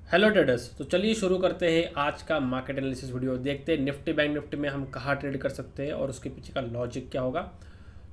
Hello traders. तो चलिए शुरू करते हैं आज का मार्केट एनालिसिस वीडियो। देखते हैं निफ्टी बैंक निफ्टी में हम कहाँ ट्रेड कर सकते हैं और उसके पीछे का लॉजिक क्या होगा।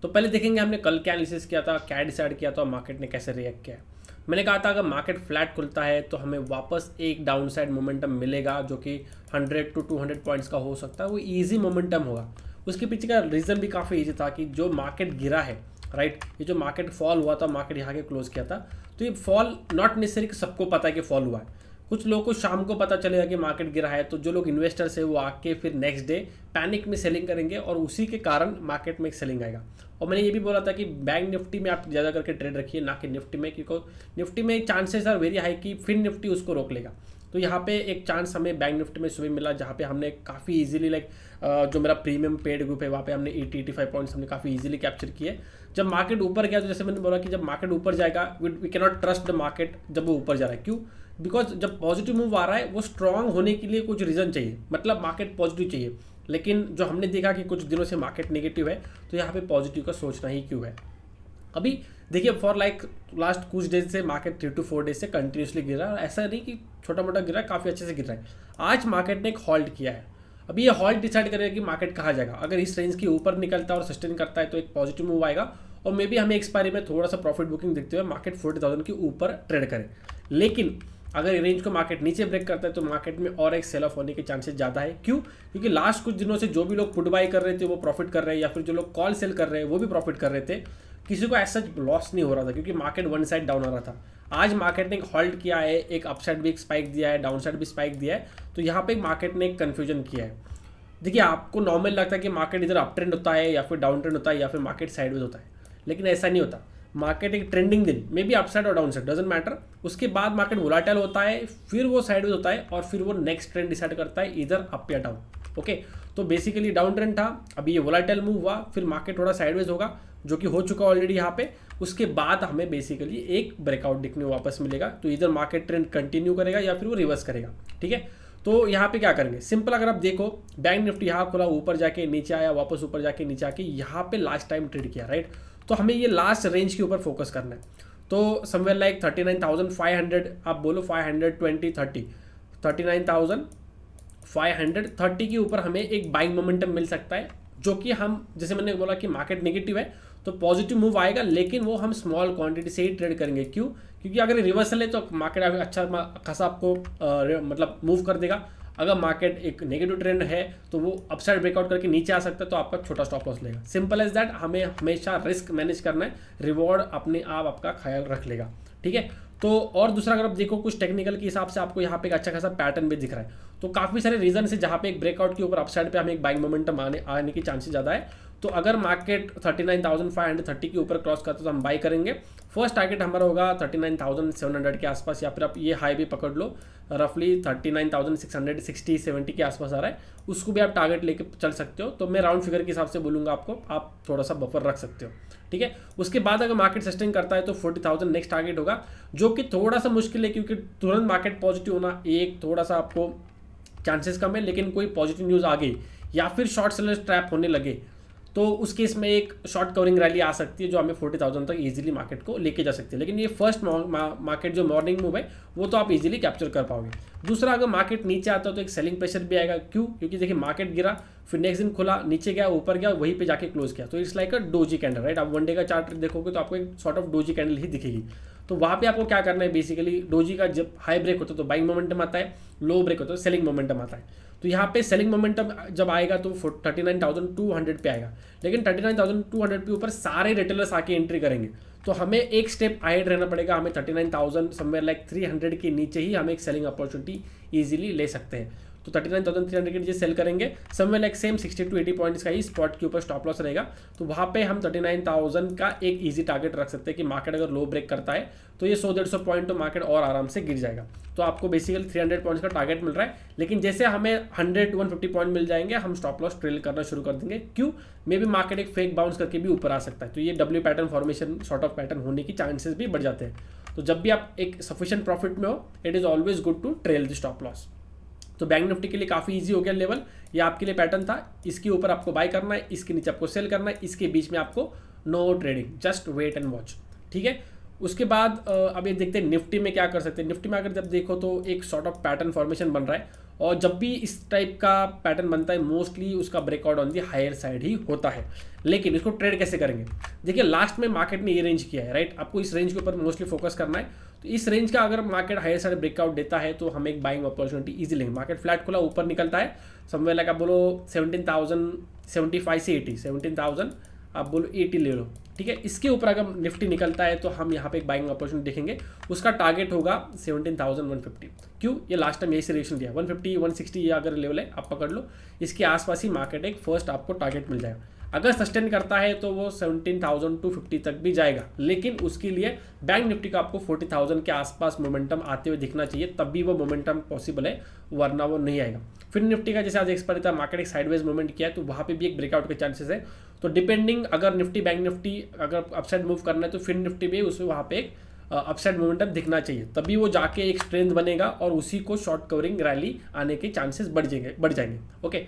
तो पहले देखेंगे हमने कल क्या एनालिसिस किया था, क्या डिसाइड किया था और मार्केट ने कैसे रिएक्ट किया है। मैंने कहा था अगर मार्केट फ्लैट खुलता है तो हमें वापस एक डाउन साइड मोमेंटम मिलेगा जो कि 100 to 200 पॉइंट्स का हो सकता है। वो ईजी मोमेंटम होगा। उसके पीछे का रीज़न भी काफ़ी ईजी था कि जो मार्केट गिरा है, राइट, ये जो मार्केट फॉल हुआ था, मार्केट यहाँ के क्लोज किया था, तो ये फॉल नॉट नेसेसरी सबको पता है कि फॉल हुआ है। कुछ लोगों को शाम को पता चलेगा कि मार्केट गिरा है, तो जो लोग इन्वेस्टर्स है वो आके फिर नेक्स्ट डे पैनिक में सेलिंग करेंगे और उसी के कारण मार्केट में एक सेलिंग आएगा। और मैंने ये भी बोला था कि बैंक निफ्टी में आप ज़्यादा करके ट्रेड रखिए, ना कि निफ्टी में, क्योंकि निफ्टी में चांसेस आर वेरी हाई कि फिर निफ्टी उसको रोक लेगा। तो यहाँ पे एक चांस हमें बैंक निफ्टी में सुबह मिला जहाँ पे हमने काफ़ी इजीली जो मेरा प्रीमियम पेड ग्रुप है वहाँ पे हमने 80-85 पॉइंट्स हमने काफ़ी इजीली कैप्चर किए। जब मार्केट ऊपर गया तो जैसे मैंने बोला कि जब मार्केट ऊपर जाएगा we can not trust the market जब वो ऊपर जा रहा है। क्यों? बिकॉज जब पॉजिटिव मूव आ रहा है वो स्ट्रांग होने के लिए कुछ रीज़न चाहिए, मतलब मार्केट पॉजिटिव चाहिए। लेकिन जो हमने देखा कि कुछ दिनों से मार्केट नेगेटिव है, तो यहाँ पे पॉजिटिव का सोचना ही क्यों है। अभी देखिए फॉर लास्ट कुछ डेज से मार्केट 3 to 4 डेज से कंटिन्यूसली गिर रहा है। ऐसा नहीं कि छोटा मोटा गिर रहा है, काफ़ी अच्छे से गिर रहा है। आज मार्केट ने एक हॉल्ट किया है। अभी ये हॉल्ट डिसाइड करेगा कि मार्केट कहाँ जाएगा। अगर इस रेंज के ऊपर निकलता है और सस्टेन करता है तो एक पॉजिटिव मूव आएगा और मे बी हमें एक्सपायरी में थोड़ा सा प्रॉफिट बुकिंग देखते हुए मार्केट 40,000 के ऊपर ट्रेड करे। लेकिन अगर रेंज को मार्केट नीचे ब्रेक करता है तो मार्केट में और एक सेल ऑफ होने के चांसेस ज़्यादा है। क्यों? क्योंकि लास्ट कुछ दिनों से जो भी लोग पुट बाई कर रहे थे वो प्रॉफिट कर रहे हैं, या फिर जो लोग कॉल सेल कर रहे हैं वो भी प्रॉफिट कर रहे थे। किसी को ऐसा लॉस नहीं हो रहा था क्योंकि मार्केट वन साइड डाउन आ रहा था। आज मार्केट ने एक हॉल्ट किया है, एक अपसाइड भी एक स्पाइक दिया है, डाउन साइड भी स्पाइक दिया है। तो यहाँ पे मार्केट ने एक कन्फ्यूजन किया है। देखिए आपको नॉर्मल लगता है कि मार्केट इधर अप ट्रेंड होता है या फिर डाउन ट्रेंड होता है या फिर मार्केट साइडवेज होता है, लेकिन ऐसा नहीं होता। मार्केट एक ट्रेंडिंग दिन मे बी अपसाइड और डाउन साइड डजंट मैटर, उसके बाद मार्केट वोलाटाइल होता है, फिर वो साइडवेज होता है और फिर वो नेक्स्ट ट्रेंड डिसाइड करता है इधर अप या डाउन। ओके, तो बेसिकली डाउन ट्रेंड था, अभी ये वोलाटाइल मूव हुआ, फिर मार्केट थोड़ा साइडवेज होगा जो कि हो चुका ऑलरेडी यहाँ पे। उसके बाद हमें बेसिकली एक ब्रेकआउट दिखने वापस मिलेगा, तो इधर मार्केट ट्रेंड कंटिन्यू करेगा या फिर वो रिवर्स करेगा। ठीक है, तो यहाँ पे क्या करेंगे, सिंपल अगर आप देखो बैंक निफ्टी यहाँ खुला, ऊपर जाके नीचे आया, वापस ऊपर जाके नीचे आके यहाँ पे लास्ट टाइम ट्रेड किया, राइट। तो हमें ये लास्ट रेंज के ऊपर फोकस करना है। तो समवेयर लाइक 39,500, आप बोलो 520 30, 39,530 के ऊपर हमें एक बाइंग मोमेंटम मिल सकता है, जो कि हम, जैसे मैंने बोला कि मार्केट नेगेटिव है तो पॉजिटिव मूव आएगा, लेकिन वो हम स्मॉल क्वांटिटी से ही ट्रेड करेंगे। क्यों? क्योंकि अगर रिवर्सल है तो मार्केट अच्छा खासा आपको मतलब मूव कर देगा। अगर मार्केट एक नेगेटिव ट्रेंड है तो वो अपसाइड ब्रेकआउट करके नीचे आ सकता है, तो आपका छोटा स्टॉप लॉस लेगा। Simple as that. हमें हमेशा रिस्क मैनेज करना है, रिवॉर्ड अपने आप आपका ख्याल रख लेगा। ठीक है, तो और दूसरा अगर आप देखो कुछ टेक्निकल के हिसाब से आपको यहाँ पे एक अच्छा खासा पैटर्न भी दिख रहा है। तो काफ़ी सारे रीजन है जहाँ पे एक ब्रेकआउट के ऊपर अपसाइड पे हमें एक बाइंग मोमेंटम आने की चांसेस ज़्यादा है। तो अगर मार्केट 39,530 के ऊपर क्रॉस करता है तो हम बाई करेंगे। फर्स्ट टारगेट हमारा होगा 39,700 के आसपास, या फिर आप ये हाई भी पकड़ लो, रफली 39,660-70 के आसपास आ रहा है, उसको भी आप टारगेट लेके चल सकते हो। तो मैं राउंड फिगर के हिसाब से बोलूँगा आपको, आप थोड़ा सा बफर रख सकते हो। ठीक है, उसके बाद अगर मार्केट सस्टेन करता है तो 40,000 नेक्स्ट टारगेट होगा, जो कि थोड़ा सा मुश्किल है क्योंकि तुरंत मार्केट पॉजिटिव होना एक थोड़ा सा आपको चांसेस कम है। लेकिन कोई पॉजिटिव न्यूज़ आ गई या फिर शॉर्ट सेलर्स ट्रैप होने लगे तो उस केस में एक शॉर्ट कवरिंग रैली आ सकती है जो हमें 40,000 तक इजीली मार्केट को लेके जा सकती है। लेकिन ये फर्स्ट मार्केट जो मॉर्निंग मूव है वो तो आप इजीली कैप्चर कर पाओगे। दूसरा, अगर मार्केट नीचे आता है तो एक सेलिंग प्रेशर भी आएगा। क्यों? क्योंकि देखिए मार्केट गिरा, फिर नेक्स्ट दिन खुला, नीचे गया, ऊपर गया, वहीं पे जाके क्लोज किया, तो it's like a doji candle, right. आप वन डे का चार्ट देखोगे तो आपको एक सॉर्ट ऑफ डोजी कैंडल ही दिखेगी। तो वहाँ पे आपको क्या करना है, बेसिकली डोजी का जब हाई ब्रेक होता है तो बाइंग मोमेंटम आता है, लो ब्रेक होता है तो सेलिंग मोमेंटम आता है। तो यहाँ पे सेलिंग मोमेंटम जब आएगा तो 39,200 पे आएगा, लेकिन 39,200 पे ऊपर सारे रिटेलर्स आके एंट्री करेंगे, तो हमें एक स्टेप अहेड रहना पड़ेगा। हमें 39,000 समवेयर लाइक 300 के नीचे ही हम एक सेलिंग अपॉर्चुनिटी ईजिली ले सकते हैं। तो 39,300 के नीचे सेल करेंगे, somewhere like same 60 to 80 points का ही स्पॉट के ऊपर स्टॉप लॉस रहेगा। तो वहाँ पे हम 39,000 का एक ईजी टारगेट रख सकते हैं कि मार्केट अगर लो ब्रेक करता है तो ये 100-150 पॉइंट तो मार्केट और आराम से गिर जाएगा। तो आपको बेसिकली 300 पॉइंट्स का टारगेट मिल रहा है, लेकिन जैसे हमें 100-150 पॉइंट मिल जाएंगे हम स्टॉप लॉस ट्रेल करना शुरू कर देंगे। क्यों? मे बी मार्केट एक फेक बाउंस करके भी ऊपर आ सकता है, तो ये W pattern formation sort of pattern होने की चांसेस भी बढ़ जाते हैं। तो जब भी आप एक सफिशिएंट प्रॉफिट में हो, it is always good to trail the stop loss. तो बैंक निफ्टी के लिए काफ़ी इजी हो गया लेवल, ये आपके लिए पैटर्न था। इसके ऊपर आपको बाय करना है, इसके नीचे आपको सेल करना है, इसके बीच में आपको no trading, just wait and watch. ठीक है, उसके बाद अब ये देखते हैं निफ्टी में क्या कर सकते हैं। निफ्टी में अगर जब देखो तो एक सॉर्ट ऑफ पैटर्न फॉर्मेशन बन रहा है, और जब भी इस टाइप का पैटर्न बनता है मोस्टली उसका breakout on the higher side ही होता है। लेकिन इसको ट्रेड कैसे करेंगे, देखिए लास्ट में मार्केट ने ये रेंज किया है, राइट, आपको इस रेंज के ऊपर मोस्टली फोकस करना है। तो इस रेंज का अगर मार्केट हायर साइड ब्रेकआउट देता है तो हम एक बाइंग अपॉर्चुनिटी इजी लेंगे। मार्केट फ्लैट खुला ऊपर निकलता है समवेयर लाइक आप बोलो 17,075 से 80, 17,000 आप बोलो 80 ले लो, ठीक है। इसके ऊपर अगर निफ्टी निकलता है तो हम यहाँ पे एक बाइंग अपॉर्चुनिटी देखेंगे। उसका टारगेट होगा 17,150। क्यों, ये लास्ट टाइम यही सिलेक्शन दिया 150 160 ये अगर लेवल है आप पकड़ लो, इसके आसपास ही मार्केट एक फर्स्ट आपको टारगेट मिल जाएगा। अगर सस्टेन करता है तो वो 17,250 तक भी जाएगा, लेकिन उसके लिए बैंक निफ्टी का आपको 40,000 के आसपास मोमेंटम आते हुए दिखना चाहिए, तब भी वो मोमेंटम पॉसिबल है, वरना वो नहीं आएगा। फिर निफ्टी का जैसे आज एक्सपायरी था, मार्केट एक साइडवेज मूवमेंट किया है तो वहाँ पे भी एक ब्रेकआउट के चांसेस है। तो डिपेंडिंग अगर निफ्टी बैंक निफ्टी अगर अपसाइड मूव करना है तो फिर निफ्टी भी उसमें वहाँ पे एक अपसाइड मोमेंटम दिखना चाहिए, तभी वो जाके एक स्ट्रेंथ बनेगा और उसी को शॉर्ट कवरिंग रैली आने के चांसेस बढ़ जाएंगे। ओके,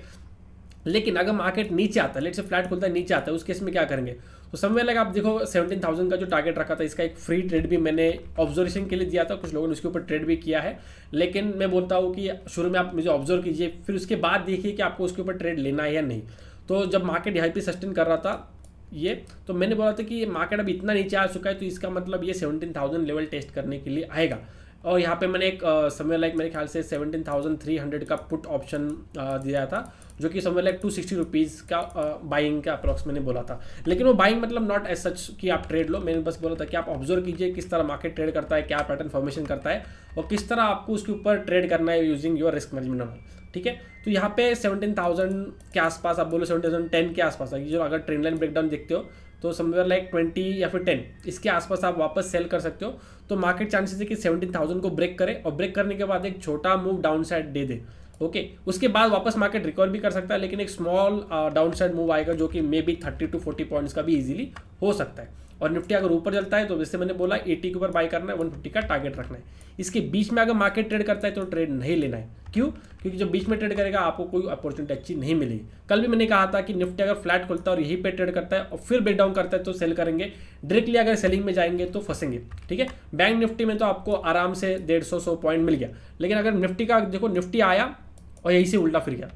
लेकिन अगर मार्केट नीचे आता है, लेट से फ्लैट खुलता है नीचे आता है, उस केस में क्या करेंगे। तो समवेयर लाइक आप देखो 17,000 का जो टारगेट रखा था, इसका एक फ्री ट्रेड भी मैंने ऑब्जर्वेशन के लिए दिया था, कुछ लोगों ने उसके ऊपर ट्रेड भी किया है। लेकिन मैं बोलता हूँ कि शुरू में आप मुझे ऑब्जर्व कीजिए, फिर उसके बाद देखिए कि आपको उसके ऊपर ट्रेड लेना है या नहीं। तो जब मार्केट यहाँ पे सस्टेन कर रहा था ये, तो मैंने बोला था कि ये मार्केट अब इतना नीचे आ चुका है तो इसका मतलब ये 17,000 लेवल टेस्ट करने के लिए आएगा। और यहाँ पे मैंने एक समवेयर लाइक मेरे ख्याल से 17,300 का पुट ऑप्शन दिया था, जो कि समवेयर लाइक 260 रुपीज़ का बाइंग का अप्रॉक्स मैंने बोला था। लेकिन वो बाइंग मतलब नॉट एज सच कि आप ट्रेड लो, मैंने बस बोला था कि आप ऑब्जर्व कीजिए किस तरह मार्केट ट्रेड करता है, क्या पैटर्न फॉर्मेशन करता है और किस तरह आपको उसके ऊपर ट्रेड करना है यूजिंग योर रिस्क मैनेजमेंट, ठीक है। तो यहाँ पे 17,000 के आसपास आप बोलो 17,010 के आसपास है, जो अगर ट्रेंड लाइन ब्रेकडाउन देखते हो तो समवेयर लाइक 20 या फिर 10 इसके आसपास आप वापस सेल कर सकते हो। तो मार्केट चांसेस है कि 17,000 को ब्रेक करे और ब्रेक करने के बाद एक छोटा मूव डाउन साइड दे दे, ओके। उसके बाद वापस मार्केट रिकवर भी कर सकता है, लेकिन एक स्मॉल डाउन साइड मूव आएगा जो कि मे बी 30 to 40 पॉइंट्स का भी इजीली हो सकता है। और निफ्टी अगर ऊपर चलता है तो जैसे मैंने बोला 80 के ऊपर बाई करना है, 150 का टारगेट रखना है। इसके बीच में अगर मार्केट ट्रेड करता है तो ट्रेड नहीं लेना है। क्यों, क्योंकि जब बीच में ट्रेड करेगा आपको कोई अपॉर्चुनिटी अच्छी नहीं मिलेगी। कल भी मैंने कहा था कि निफ्टी अगर फ्लैट खुलता है और यहीं पे ट्रेड करता है और फिर ब्रेकडाउन करता है तो सेल करेंगे, डायरेक्टली अगर सेलिंग में जाएंगे तो फंसेंगे, ठीक है। बैंक निफ्टी में तो आपको आराम से 150-100 पॉइंट मिल गया, लेकिन अगर निफ्टी का देखो, निफ्टी आया और यहीं से उल्टा फिर गया,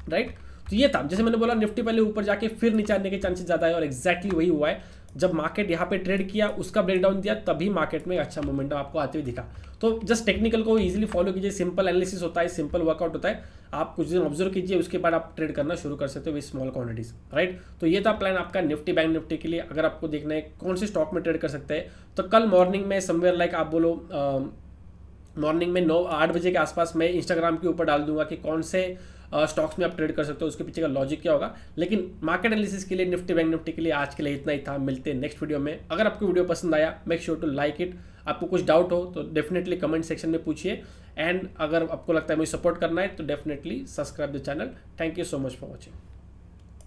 राइट। तो ये था, जैसे मैंने बोला निफ्टी पहले ऊपर जाके फिर नीचे आने के चांसेस ज़्यादा है, और एक्जैक्टली वही हुआ है। जब मार्केट यहाँ पे ट्रेड किया, उसका ब्रेकडाउन दिया, तभी मार्केट में अच्छा मोमेंटम आपको आते हुए दिखा। तो जस्ट टेक्निकल को इजीली फॉलो कीजिए, सिंपल एनालिसिस होता है, सिंपल वर्कआउट होता है। आप कुछ दिन ऑब्जर्व कीजिए, उसके बाद आप ट्रेड करना शुरू कर सकते हो विद स्मॉल क्वांटिटीज, राइट। तो ये था प्लान आपका निफ्टी बैंक निफ्टी के लिए। अगर आपको देखना है कौन से स्टॉक में ट्रेड कर सकते हैं, तो कल मॉर्निंग में समवेयर लाइक आप बोलो मॉर्निंग में 9-8 बजे के आसपास मैं इंस्टाग्राम के ऊपर डाल दूंगा कि कौन से स्टॉक्स में आप ट्रेड कर सकते हो, उसके पीछे का लॉजिक क्या होगा। लेकिन मार्केट एनालिसिस के लिए निफ्टी बैंक निफ्टी के लिए आज के लिए इतना ही था। मिलते हैं नेक्स्ट वीडियो में। अगर आपको वीडियो पसंद आया, make sure to like it. आपको कुछ डाउट हो तो डेफिनेटली कमेंट सेक्शन में पूछिए, एंड अगर आपको लगता है मुझे सपोर्ट करना है तो definitely subscribe the channel. Thank you so much for watching.